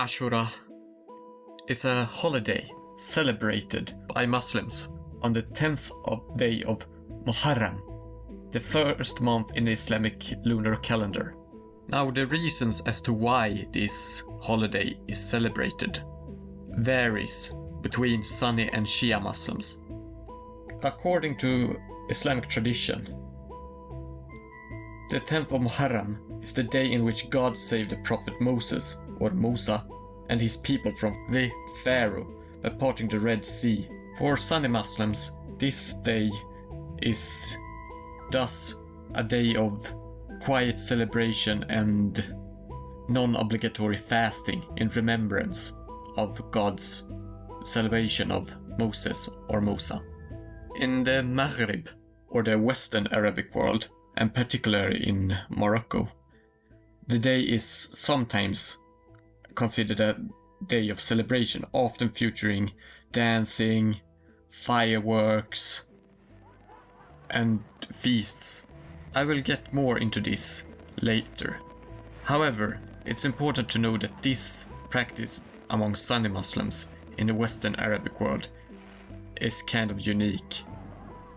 Ashura is a holiday celebrated by Muslims on the 10th day of Muharram, the first month in the Islamic lunar calendar. Now, the reasons as to why this holiday is celebrated varies between Sunni and Shia Muslims. According to Islamic tradition, the 10th of Muharram is the day in which God saved the Prophet Moses, or Musa, and his people from the Pharaoh by parting the Red Sea. For Sunni Muslims, this day is thus a day of quiet celebration and non-obligatory fasting in remembrance of God's salvation of Moses or Musa. In the Maghrib, or the Western Arabic world, and particularly in Morocco, the day is sometimes considered a day of celebration, often featuring dancing, fireworks, and feasts. I will get more into this later. However, it's important to know that this practice among Sunni Muslims in the Western Arabic world is kind of unique.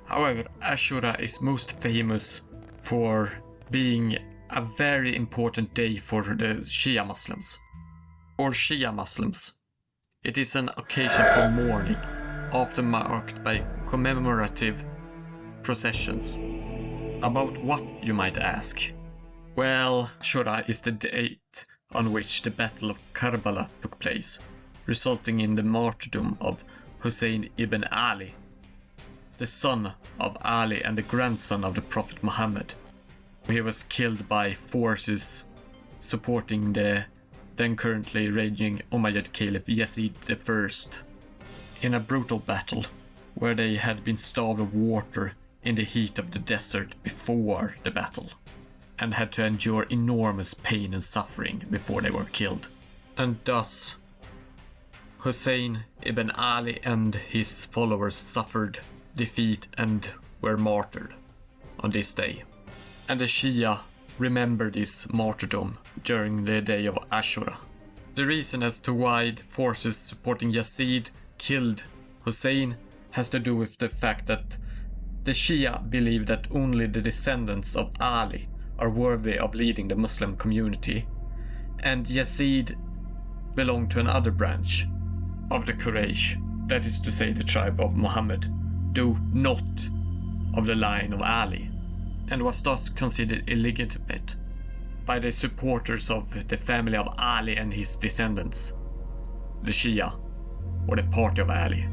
However, Ashura is most famous for being a very important day for the Shia Muslims. For Shia Muslims, it is an occasion for mourning, often marked by commemorative processions. About what, you might ask? Well, Ashura is the date on which the Battle of Karbala took place, resulting in the martyrdom of Husayn ibn Ali, the son of Ali and the grandson of the Prophet Mohammed. He was killed by forces supporting the then currently raging Umayyad Caliph Yazid I in a brutal battle where they had been starved of water in the heat of the desert before the battle and had to endure enormous pain and suffering before they were killed. And thus, Husayn ibn Ali and his followers suffered defeat and were martyred on this day. And the Shia remember this martyrdom during the day of Ashura. The reason as to why the forces supporting Yazid killed Husayn has to do with the fact that the Shia believe that only the descendants of Ali are worthy of leading the Muslim community, and Yazid belonged to another branch of the Quraysh, that is to say the tribe of Muhammad, though not of the line of Ali, and was thus considered illegitimate by the supporters of the family of Ali and his descendants, the Shia, or the party of Ali.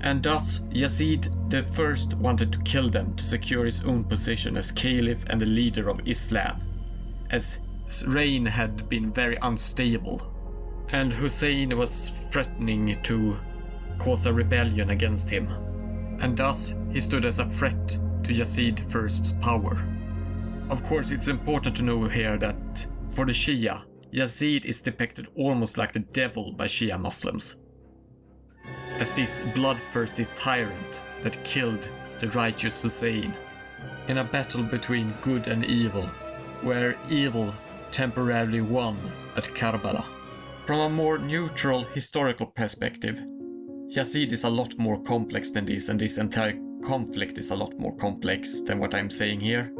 And thus Yazid I wanted to kill them to secure his own position as caliph and the leader of Islam, as his reign had been very unstable, and Husayn was threatening to cause a rebellion against him, and thus he stood as a threat to Yazid I's power. Of course, it's important to know here that for the Shia, Yazid is depicted almost like the devil by Shia Muslims, as this bloodthirsty tyrant that killed the righteous Husayn in a battle between good and evil, where evil temporarily won at Karbala. From a more neutral historical perspective, Yazid is a lot more complex than this, and this entire conflict is a lot more complex than what I'm saying here.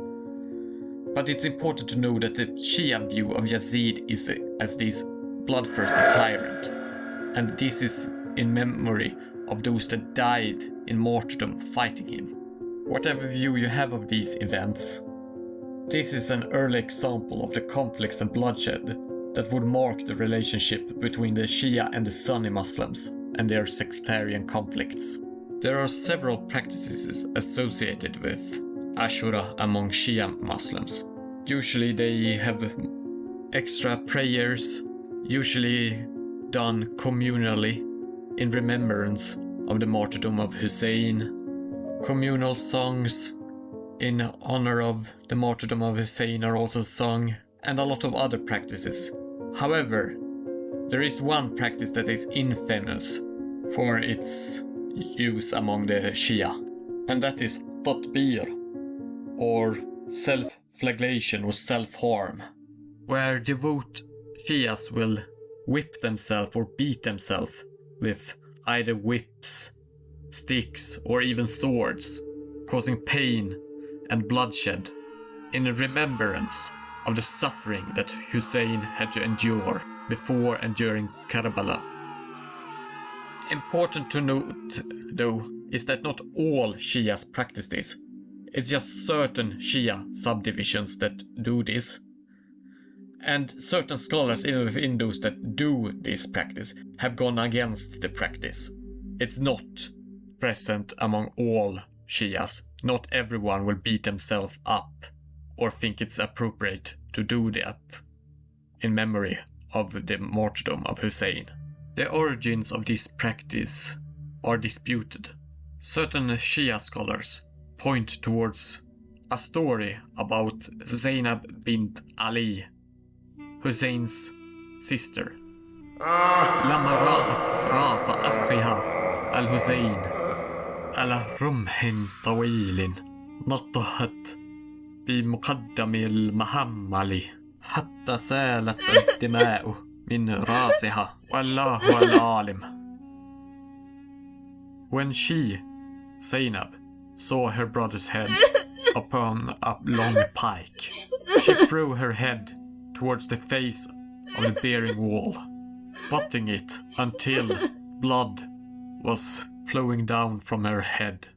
But it's important to know that the Shia view of Yazid is as this bloodthirsty tyrant, and this is in memory of those that died in martyrdom fighting him. Whatever view you have of these events, this is an early example of the conflicts and bloodshed that would mark the relationship between the Shia and the Sunni Muslims and their sectarian conflicts. There are several practices associated with Ashura among Shia Muslims. Usually they have extra prayers, usually done communally in remembrance of the martyrdom of Husayn. Communal songs in honor of the martyrdom of Husayn are also sung, and a lot of other practices. However, there is one practice that is infamous for its use among the Shia, and that is tatbir, or self-flagellation or self-harm, where devout Shias will whip themselves or beat themselves with either whips, sticks, or even swords, causing pain and bloodshed in remembrance of the suffering that Husayn had to endure before and during Karbala. Important to note, though, is that not all Shias practice this. It's just certain Shia subdivisions that do this. And certain scholars, even within those that do this practice, have gone against the practice. It's not present among all Shias. Not everyone will beat themselves up or think it's appropriate to do that in memory of the martyrdom of Husayn. The origins of this practice are disputed. Certain Shia scholars point towards a story about Zaynab Bint Ali, Husayn's sister. لما رأت رأس أخيها الحسين على رمح طويل نطحت بمقدم المحمل حتى سالت الدماء من رأسها والله العالم. When she, Zaynab, saw her brother's head upon a long pike, she threw her head towards the face of the bearing wall, butting it until blood was flowing down from her head.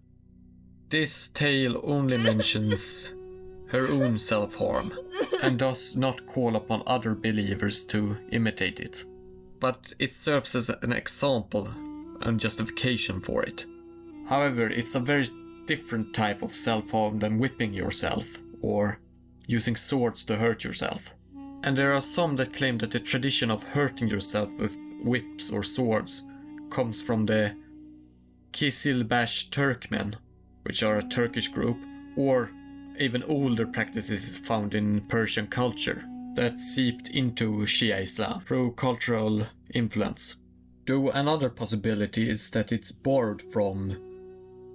This tale only mentions her own self-harm and does not call upon other believers to imitate it, but it serves as an example and justification for it. However, it's a very different type of self-harm than whipping yourself or using swords to hurt yourself. And there are some that claim that the tradition of hurting yourself with whips or swords comes from the Kizilbash Turkmen, which are a Turkish group, or even older practices found in Persian culture that seeped into Shia Islam through cultural influence. Though another possibility is that it's borrowed from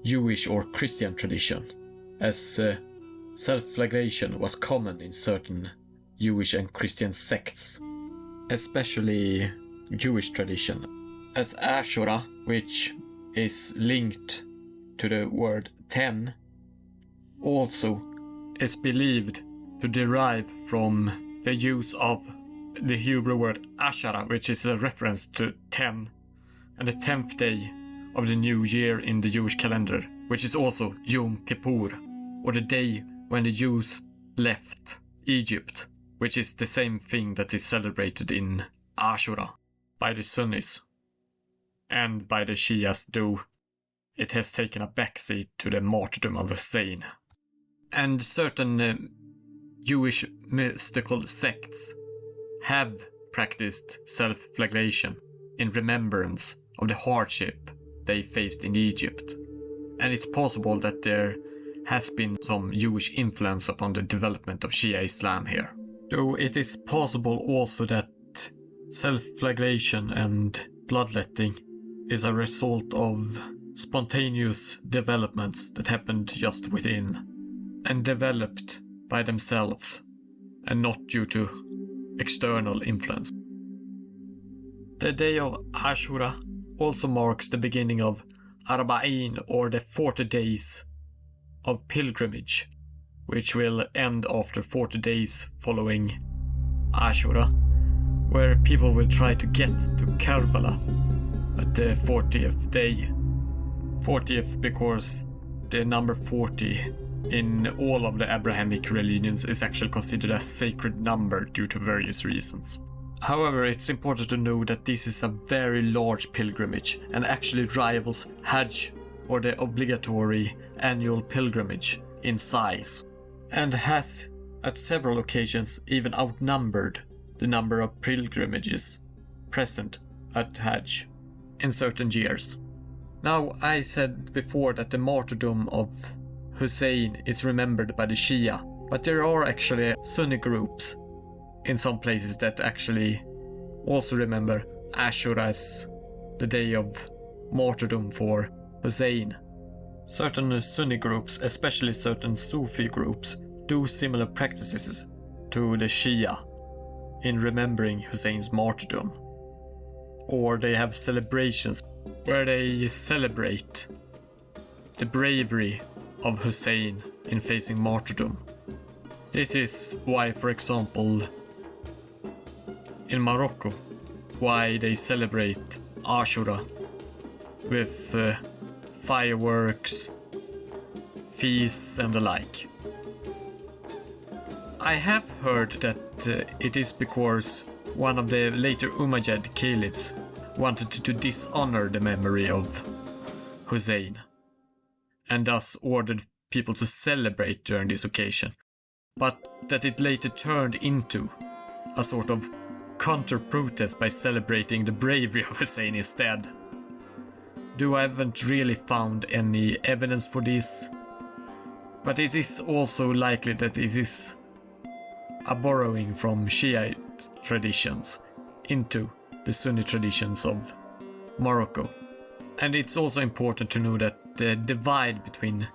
Jewish or Christian tradition, as self-flagellation was common in certain Jewish and Christian sects, especially Jewish tradition, as Ashura, which is linked to the word 10, also is believed to derive from the use of the Hebrew word Ashura, which is a reference to 10 and the 10th day of the new year in the Jewish calendar, which is also Yom Kippur, or the day when the Jews left Egypt, which is the same thing that is celebrated in Ashura by the Sunnis and by the Shias, though it has taken a backseat to the martyrdom of Husayn. And certain Jewish mystical sects have practiced self-flagellation in remembrance of the hardship they faced in Egypt. And it's possible that there has been some Jewish influence upon the development of Shia Islam here. Though it is possible also that self-flagellation and bloodletting is a result of spontaneous developments that happened just within and developed by themselves and not due to external influence. The day of Ashura also marks the beginning of arba'iin, or the 40 days of pilgrimage, which will end after 40 days following Ashura, where people will try to get to Karbala at the 40th day. 40th because the number 40 in all of the Abrahamic religions is actually considered a sacred number due to various reasons. However, it's important to know that this is a very large pilgrimage and actually rivals Hajj, or the obligatory annual pilgrimage, in size, and has at several occasions even outnumbered the number of pilgrimages present at Hajj in certain years. Now, I said before that the martyrdom of Husayn is remembered by the Shia, but there are actually Sunni groups in some places that actually also remember Ashura as the day of martyrdom for Husayn. Certain Sunni groups, especially certain Sufi groups, do similar practices to the Shia, in remembering Husayn's martyrdom. Or they have celebrations where they celebrate the bravery of Husayn in facing martyrdom. This is why, for example, in Morocco, why they celebrate Ashura with fireworks, feasts and the like. I have heard that it is because one of the later Umayyad Caliphs wanted to dishonor the memory of Husayn, and thus ordered people to celebrate during this occasion, but that it later turned into a sort of counter-protest by celebrating the bravery of Husayn instead. Though I haven't really found any evidence for this, but it is also likely that it is a borrowing from Shiite traditions into the Sunni traditions of Morocco. And it's also important to know that the divide between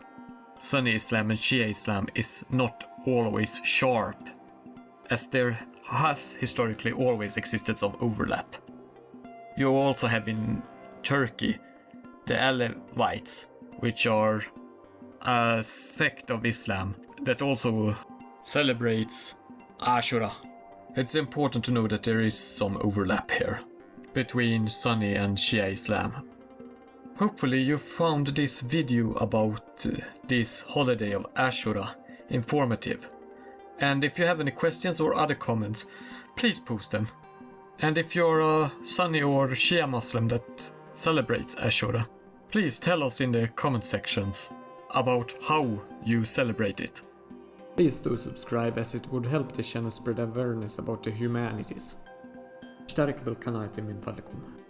Sunni Islam and Shia Islam is not always sharp, as there has historically always existed some overlap. You also have in Turkey the Alevites, which are a sect of Islam that also celebrates Ashura. It's important to know that there is some overlap here between Sunni and Shia Islam. Hopefully you found this video about this holiday of Ashura informative. And if you have any questions or other comments, please post them. And if you're a Sunni or Shia Muslim that celebrates Ashura, please tell us in the comment sections about how you celebrate it. Please do subscribe, as it would help the channel spread awareness about the humanities. اشترك بالقناة من فضلكم.